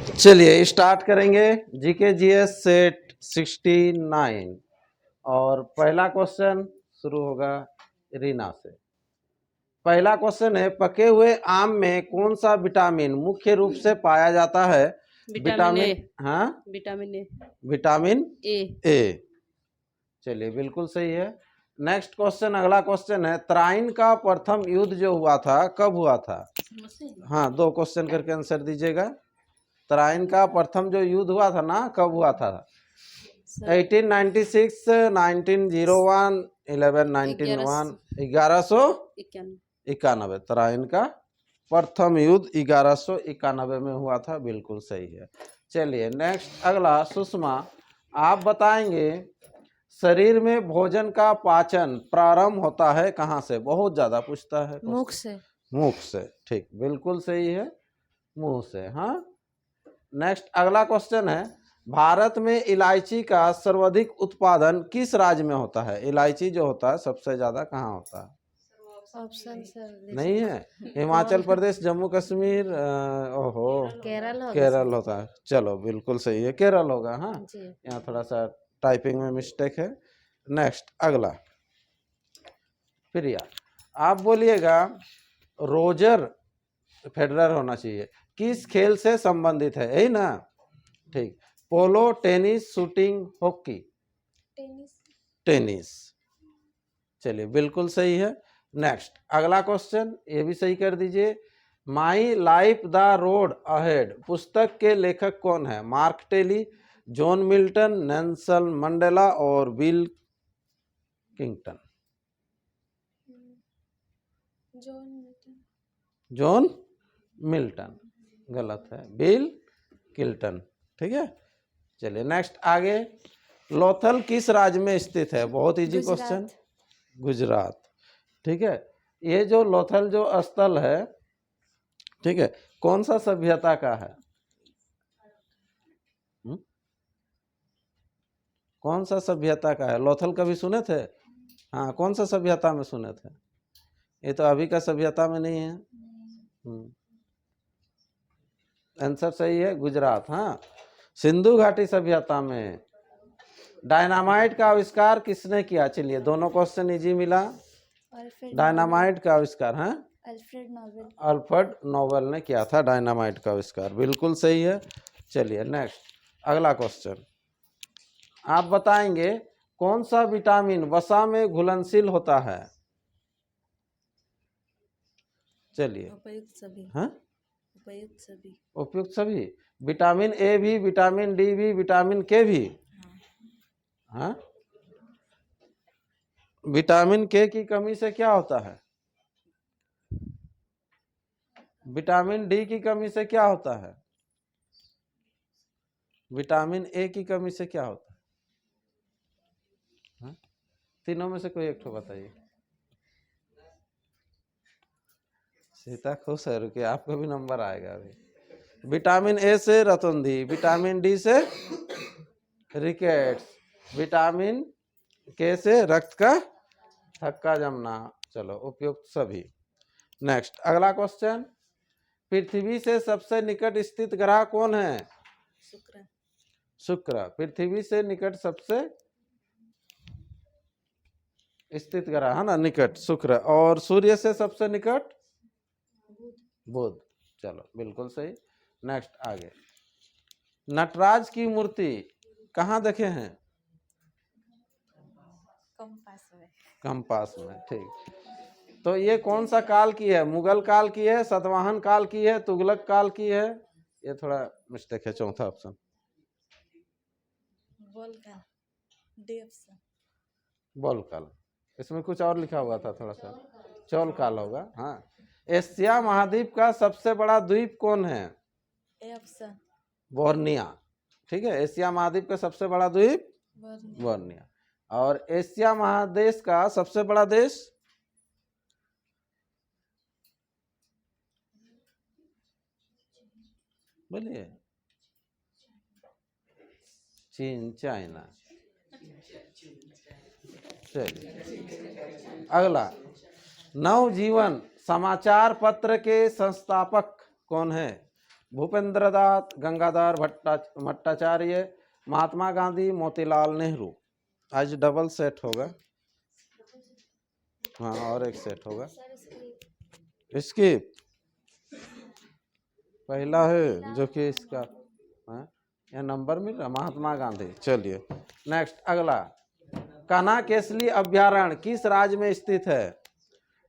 चलिए स्टार्ट करेंगे GK GS set 69 और पहला क्वेश्चन शुरू होगा रीना से। पहला क्वेश्चन है, पके हुए आम में कौन सा विटामिन मुख्य रूप से पाया जाता है? Vitamin A. हाँ, विटामिन ए। Vitamin A. ए। चलिए बिल्कुल सही है। नेक्स्ट क्वेश्चन, अगला क्वेश्चन है, तराइन का प्रथम युद्ध जो हुआ था कब हुआ था? हाँ, 2 क्वेश्चन करके आंसर दीजिएगा। तराइन का प्रथम जो युद्ध हुआ था ना, कब हुआ था? 1896, 1901, 1191, 1191। तराइन का प्रथम युद्ध 1191 में हुआ था, बिल्कुल सही है। चलिए नेक्स्ट, अगला सुषमा, आप बताएंगे शरीर में भोजन का पाचन प्रारंभ होता है कहाँ से? बहुत ज्यादा पूछता है। मुख से। मुख से, ठीक, बिल्कुल सही है, मुंह से। हाँ, नेक्स्ट अगला क्वेश्चन है, भारत में इलायची का सर्वाधिक उत्पादन किस राज्य में होता है? इलायची जो होता है सबसे ज्यादा कहाँ होता है? ऑप्शन सर नहीं है, हिमाचल प्रदेश, जम्मू कश्मीर, ओहो, केरल होता है। चलो बिल्कुल सही है, केरल होगा। हाँ, यहाँ थोड़ा सा टाइपिंग में मिस्टेक है। नेक्स्ट अगला, प्रिया, आप बोलिएगा रोजर फेडरर होना चाहिए, किस खेल से संबंधित है? यही ना, ठीक। पोलो, टेनिस, शूटिंग, हॉकी? टेनिस। चलिए बिल्कुल सही है। नेक्स्ट अगला क्वेश्चन, ये भी सही कर दीजिए। My life the road ahead पुस्तक के लेखक कौन है? Mark Tully, John Milton, Nelson Mandela और बिल किंगटन? जॉन मिल्टन गलत है, बिल किल्टन। ठीक है, चलिए नेक्स्ट आगे, लोथल किस राज्य में स्थित है? बहुत इजी क्वेश्चन, गुजरात। ठीक है, ये जो लोथल जो स्थल है, ठीक है, कौन सा सभ्यता का है? कौन सा सभ्यता का है? लोथल कभी सुने थे? हाँ, कौन सा सभ्यता में सुने थे? ये तो अभी का सभ्यता में नहीं है। आंसर सही है, गुजरात। हाँ, सिंधु घाटी सभ्यता में। डायनामाइट का आविष्कार किसने किया? चलिए दोनों क्वेश्चन इजी मिला। डायनामाइट का आविष्कार, हाँ, अल्फ्रेड नोबेल ने किया था डायनामाइट का आविष्कार, बिल्कुल सही है। चलिए नेक्स्ट अगला क्वेश्चन, आप बताएंगे कौन सा विटामिन वसा में घुलनशील होता है? चलिए, उपयुक्त सभी। हाँ, उपयुक्त सभी। उपयुक्त सभी, विटामिन ए भी, विटामिन डी भी, विटामिन के भी? हाँ, विटामिन के की कमी से क्या होता है? विटामिन डी की कमी से क्या होता है? विटामिन ए की कमी से क्या होता है? हाँ? तीनों में से कोई एक ठो बताइए। सीता खुश है, रुकिए, आपका भी नंबर आएगा अभी। विटामिन ए से रतुंधी, विटामिन डी से रिकेट्स, विटामिन के से रक्त का थक्का जमना। चलो उपयुक्त सभी। नेक्स्ट अगला क्वेश्चन, पृथ्वी से सबसे निकट स्थित ग्रह कौन है? शुक्र। शुक्र, पृथ्वी से निकट सबसे स्थित ग्रह है ना, निकट शुक्र। और सूर्य से सबसे निकट बुध। चलो बिल्कुल सही। नेक्स्ट आगे, नटराज की मूर्ति कहाँ देखे हैं? कंपास में, ठीक। तो ये कौन सा काल की है? मुगल काल की है, सातवाहन काल की है, तुगलक काल की है? ये थोड़ा मिस्टेक है, चौथा ऑप्शन। बोल काल, इसमें कुछ और लिखा हुआ था थोड़ा सा, चौल काल होगा। हाँ, एशिया महाद्वीप का सबसे बड़ा द्वीप कौन है? बोर्निया। ठीक है, एशिया महाद्वीप का सबसे बड़ा द्वीप बोर्निया। और एशिया महादेश का सबसे बड़ा देश? बोलिए। चीन, चाइना। चलिए अगला, नवजीवन समाचार पत्र के संस्थापक कौन है? भूपेंद्र दास, गंगाधर भट्टाचार्य, महात्मा गांधी, मोतीलाल नेहरू। आज डबल सेट होगा। हाँ, और एक सेट होगा। इसकी पहला है जो कि इसका यह नंबर मिल रहा, महात्मा गांधी। चलिए नेक्स्ट, अगला। कान्हाकेसरी अभ्यारण्य किस राज्य में स्थित है?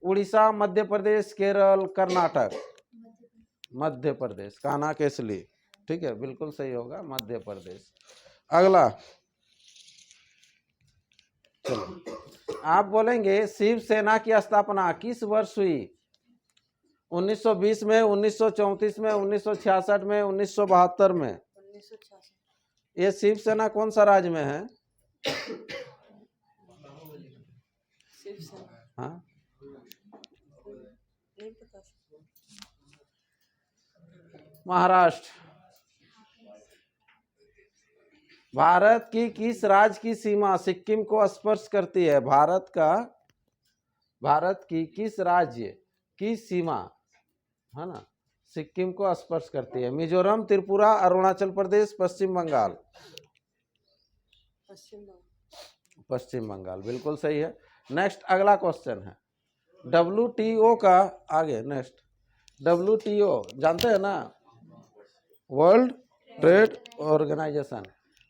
उड़ीसा, मध्य प्रदेश, केरल, कर्नाटक। मध्य प्रदेश, कान्हाकेसरी। ठीक है, बिल्कुल सही होगा, मध्य प्रदेश। अगला, चलो आप बोलेंगे शिवसेना की स्थापना किस वर्ष हुई? 1920 में, 1934 में, 1966 में, 1972 में। 1966। ये शिवसेना कौन सा राज्य में है? शिवसेना हाँ, नहीं पता। महाराष्ट्र। भारत की किस राज्य की सीमा सिक्किम को स्पर्श करती है? भारत की किस राज्य की सीमा है ना सिक्किम को स्पर्श करती है? मिजोरम, त्रिपुरा, अरुणाचल प्रदेश, पश्चिम बंगाल। पश्चिम बंगाल, बिल्कुल सही है। नेक्स्ट, अगला क्वेश्चन है WTO का। आगे नेक्स्ट, WTO जानते हैं ना, वर्ल्ड ट्रेड ऑर्गेनाइजेशन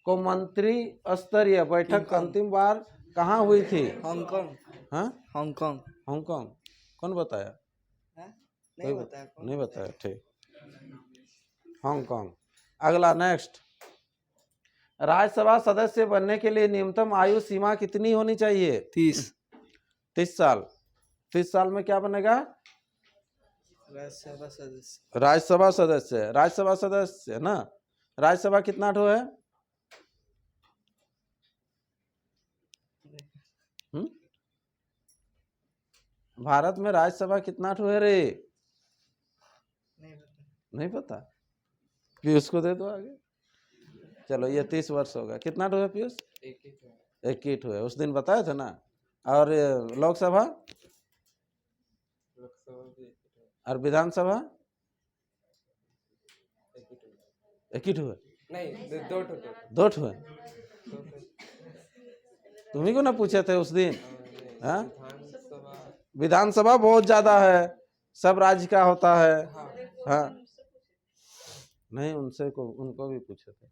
को मंत्री स्तरीय बैठक अंतिम बार कहाँ हुई थी? हांगकांग। हाँ, हांगकांग। हांगकांग। कौन बताया? नहीं बताया। नहीं बताया, ठीक, हांगकांग। अगला नेक्स्ट, राज्यसभा सदस्य बनने के लिए न्यूनतम आयु सीमा कितनी होनी चाहिए? 30 साल। 30 साल में क्या बनेगा? राज्यसभा सदस्य। राज्यसभा सदस्य ना। राज्यसभा कितना ठो है? भारत में राज्यसभा कितना ठो है रे? नहीं पता। पीयूष को दे दो आगे। चलो, ये 30 वर्ष होगा। कितना ठो है पीयूष? एक ही ठो है, उस दिन बताया था ना। और लोकसभा और विधानसभा एक ही ठो है? नहीं, दो ठो है। तुम्ही को ना पूछे थे उस दिन। हाँ, विधानसभा बहुत ज्यादा है, सब राज्य का होता है। हाँ, नहीं, उनको भी पूछे थे।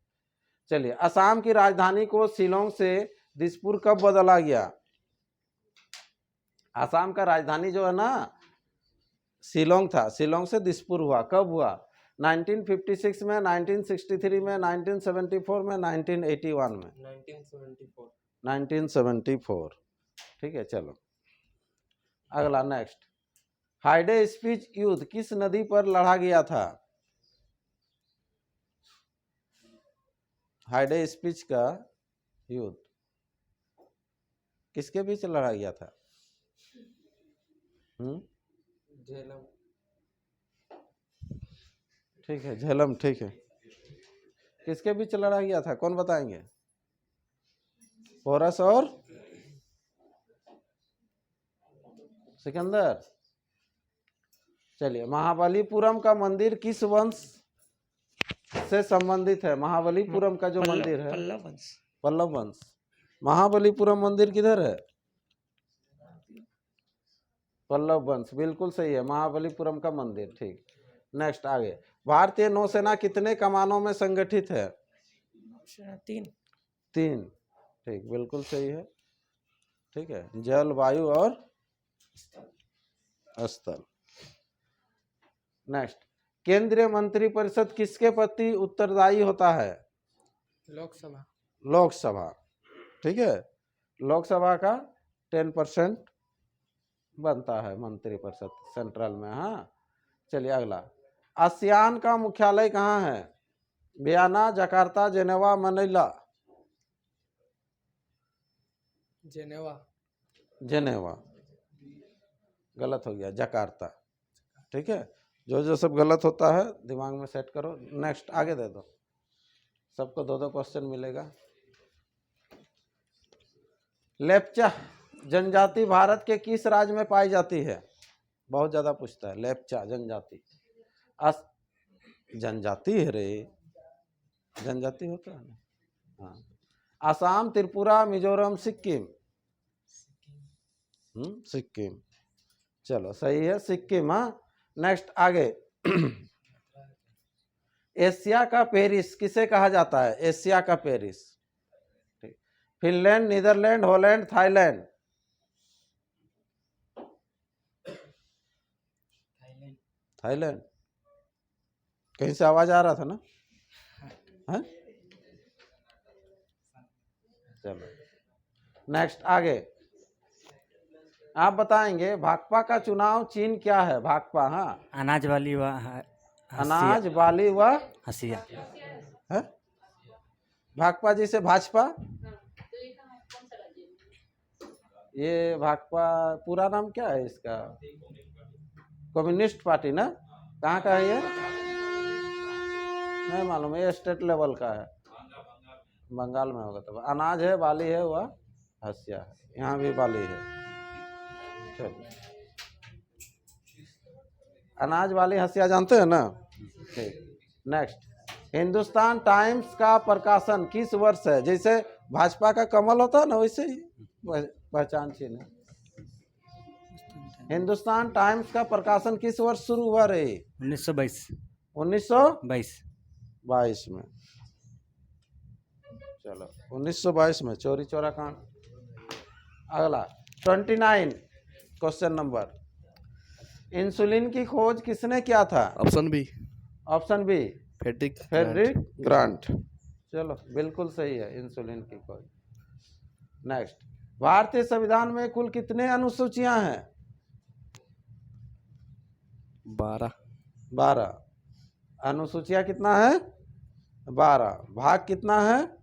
चलिए, असम की राजधानी को शिलोंग से दिसपुर कब बदला गया? असम का राजधानी जो है ना शिलोंग था, शिलोंग से दिसपुर हुआ। कब हुआ? 1956 में, 1963 में, 1974 में, 1981 में। 1974। ठीक है, चलो अगला नेक्स्ट, हाइडे स्पीच युद्ध किस नदी पर लड़ा गया था? हाइडे स्पीच का युद्ध किसके बीच लड़ा गया था? झेलम। ठीक है, झेलम। ठीक है, किसके बीच लड़ा गया था? कौन बताएंगे? पोरस और सिकंदर। चलिए, महाबलीपुरम का मंदिर किस वंश से संबंधित है? महाबलीपुरम का जो मंदिर है, पल्लव वंश। महाबलीपुरम मंदिर किधर है? पल्लव वंश, बिल्कुल सही है, महाबलीपुरम का मंदिर। ठीक, नेक्स्ट आगे, भारतीय नौसेना कितने कमानों में संगठित है? 3। ठीक, बिल्कुल सही है। ठीक है, जल, वायु और स्थल। नेक्स्ट, केंद्रीय मंत्रिपरिषद किसके प्रति उत्तरदायी होता है? लोकसभा। ठीक है, लोकसभा का 10% बनता है मंत्रिपरिषद सेंट्रल में। हाँ, चलिए अगला, आसियान का मुख्यालय कहाँ है? Vienna, Jakarta, Geneva, Manila. Geneva गलत हो गया, जकार्ता। ठीक है, जो सब गलत होता है दिमाग में सेट करो। नेक्स्ट, आगे दे दो, सबको 2-2 क्वेश्चन मिलेगा। लेप्चा जनजाति भारत के किस राज्य में पाई जाती है? बहुत ज्यादा पूछता है लेप्चा जनजाति। जनजाति है रे, जनजाति होता है ना। हाँ, असम, त्रिपुरा, मिजोरम, सिक्किम। सिक्किम, चलो सही है, सिक्किम। हाँ, नेक्स्ट आगे। एशिया का पेरिस किसे कहा जाता है? एशिया का पेरिस। ठीक, Finland, Netherlands, Holland, Thailand. Thailand, कहीं से आवाज आ रहा था ना? है? चलो नेक्स्ट आगे। आप बताएंगे भाकपा का चुनाव चिन्ह क्या है? भाकपा, हाँ, अनाज वाली व अनाज वाली व हसिया। है? भाकपा जी से भाजपा, ये भाकपा पूरा नाम क्या है इसका? कम्युनिस्ट पार्टी ना? कहाँ का है ये? नहीं मालूम, ये स्टेट लेवल का है, बंगाल में होगा। तब अनाज है, बाली है, वह हसिया है, यहाँ भी बाली है। चलो, अनाज वाली हसिया जानते हैं ना? ठीक, नेक्स्ट। हिंदुस्तान टाइम्स का प्रकाशन किस वर्ष है? जैसे भाजपा का कमल होता है ना, वैसे ही पहचान चिन्ह है। हिंदुस्तान टाइम्स का प्रकाशन किस वर्ष शुरू हुआ रे? 1922। 1922 में। चलो 1922 में चोरी चोरा कांड। अगला 29 क्वेश्चन नंबर। इंसुलिन की खोज किसने किया था? Option B, option B, Frederick Grant. चलो बिल्कुल सही है, इंसुलिन की खोज। नेक्स्ट, भारतीय संविधान में कुल कितने अनुसूचियां हैं? 12। 12। अनुसूचियां कितना है? 12। भाग कितना है?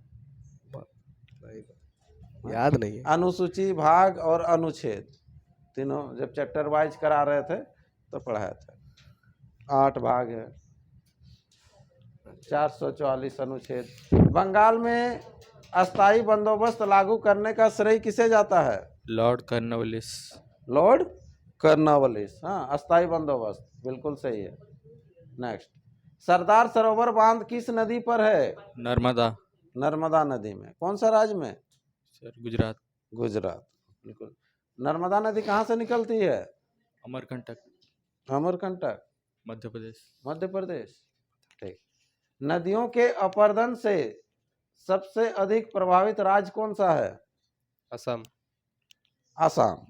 याद नहीं है। अनुसूची, भाग और अनुच्छेद तीनों जब चैप्टर वाइज करा रहे थे तो पढ़ाया था। 8 भाग है, 444 अनुच्छेद। बंगाल में अस्थाई बंदोबस्त लागू करने का श्रेय किसे जाता है? Lord Cornwallis. Lord Cornwallis. हाँ, अस्थाई बंदोबस्त, बिल्कुल सही है। नेक्स्ट, सरदार सरोवर बांध किस नदी पर है? नर्मदा। नर्मदा नदी में। कौन सा राज्य में? सर गुजरात। गुजरात, बिल्कुल। नर्मदा नदी कहाँ से निकलती है? अमरकंटक। अमरकंटक, मध्य प्रदेश। मध्य प्रदेश। ठीक। नदियों के अपरदन से सबसे अधिक प्रभावित राज्य कौन सा है? असम। आसाम,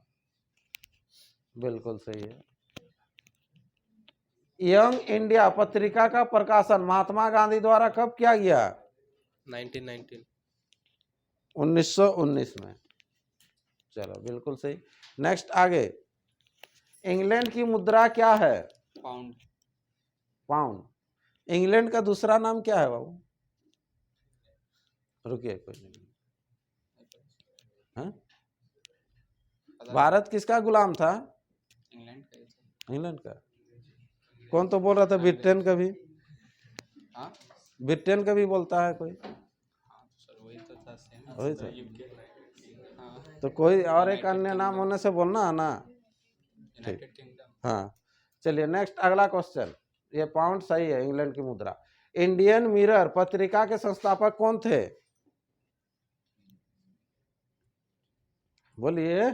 बिल्कुल सही है। यंग इंडिया पत्रिका का प्रकाशन महात्मा गांधी द्वारा कब किया गया? 1919। 1919 में। चलो बिल्कुल सही। नेक्स्ट आगे। इंग्लैंड की मुद्रा क्या है? पाउंड। पाउंड। इंग्लैंड का दूसरा नाम क्या है बाबू? रुकिए, कोई नहीं। हाँ? भारत किसका गुलाम था? इंग्लैंड का। इंग्लैंड का। कौन तो बोल रहा था ब्रिटेन का भी? ब्रिटेन का भी बोलता है कोई? वही तो था, सेम। वही था। तो कोई और एक अन्य नाम होने से बोलना है ना। ठीक, हाँ। चलिए नेक्स्ट, अगला क्वेश्चन। ये पाउंड सही है, इंग्लैंड की मुद्रा। इंडियन मिरर पत्रिका के संस्थापक कौन थे? बोलिए।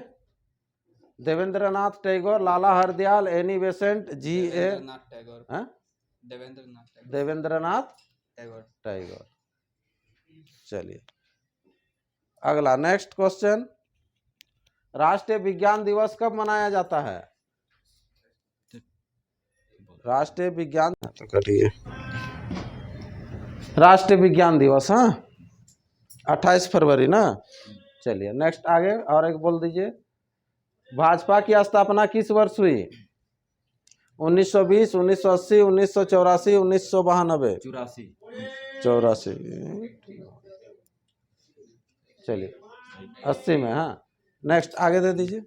देवेंद्रनाथ टैगोर, लाला हरदयाल, एनी बेसेंट, जी ए टैगोर। हाँ? देवेंद्रनाथ देवेंद्रनाथ टैगोर। टैगोर। चलिए अगला नेक्स्ट क्वेश्चन। राष्ट्रीय विज्ञान दिवस कब मनाया जाता है? राष्ट्रीय विज्ञान तो करिए, राष्ट्रीय विज्ञान दिवस, हाँ 28 फरवरी ना। चलिए नेक्स्ट आगे और एक बोल दीजिए। भाजपा की स्थापना किस वर्ष हुई? 1920, 1980, 1984, 1992। 84। चलिए 80 में। हाँ नेक्स्ट आगे दे दीजिए।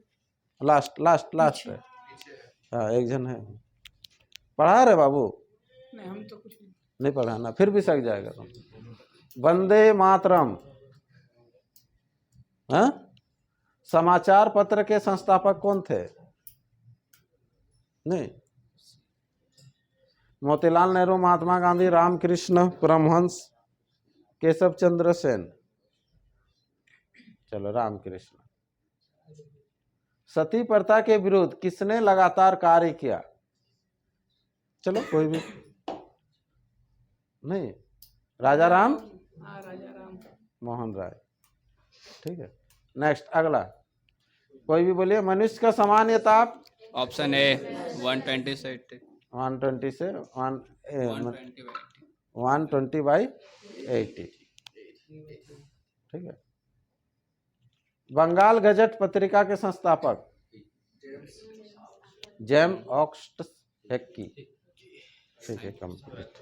लास्ट लास्ट लास्ट है। हाँ एक जन है, पढ़ा रहे बाबू? नहीं, हम तो कुछ नहीं पढ़ाना, फिर भी सक जाएगा तुम। वंदे मातरम। हाँ? समाचार पत्र के संस्थापक कौन थे? नहीं, मोतीलाल नेहरू, महात्मा गांधी, रामकृष्ण परमहंस, केशव चंद्र सेन। चलो रामकृष्ण। सती प्रथा के विरुद्ध किसने लगातार कार्य किया? चलो कोई भी नहीं, राजा राम मोहन राय। ठीक है, नेक्स्ट अगला कोई भी बोलिए। मनुष्य का सामान्य ताप ऑप्शन ए 120 से 80 120 से 120 120/80। ठीक है। बंगाल गजट पत्रिका के संस्थापक जेम्स ऑक्स्ट हेक्की। ठीक है, कंप्लीट।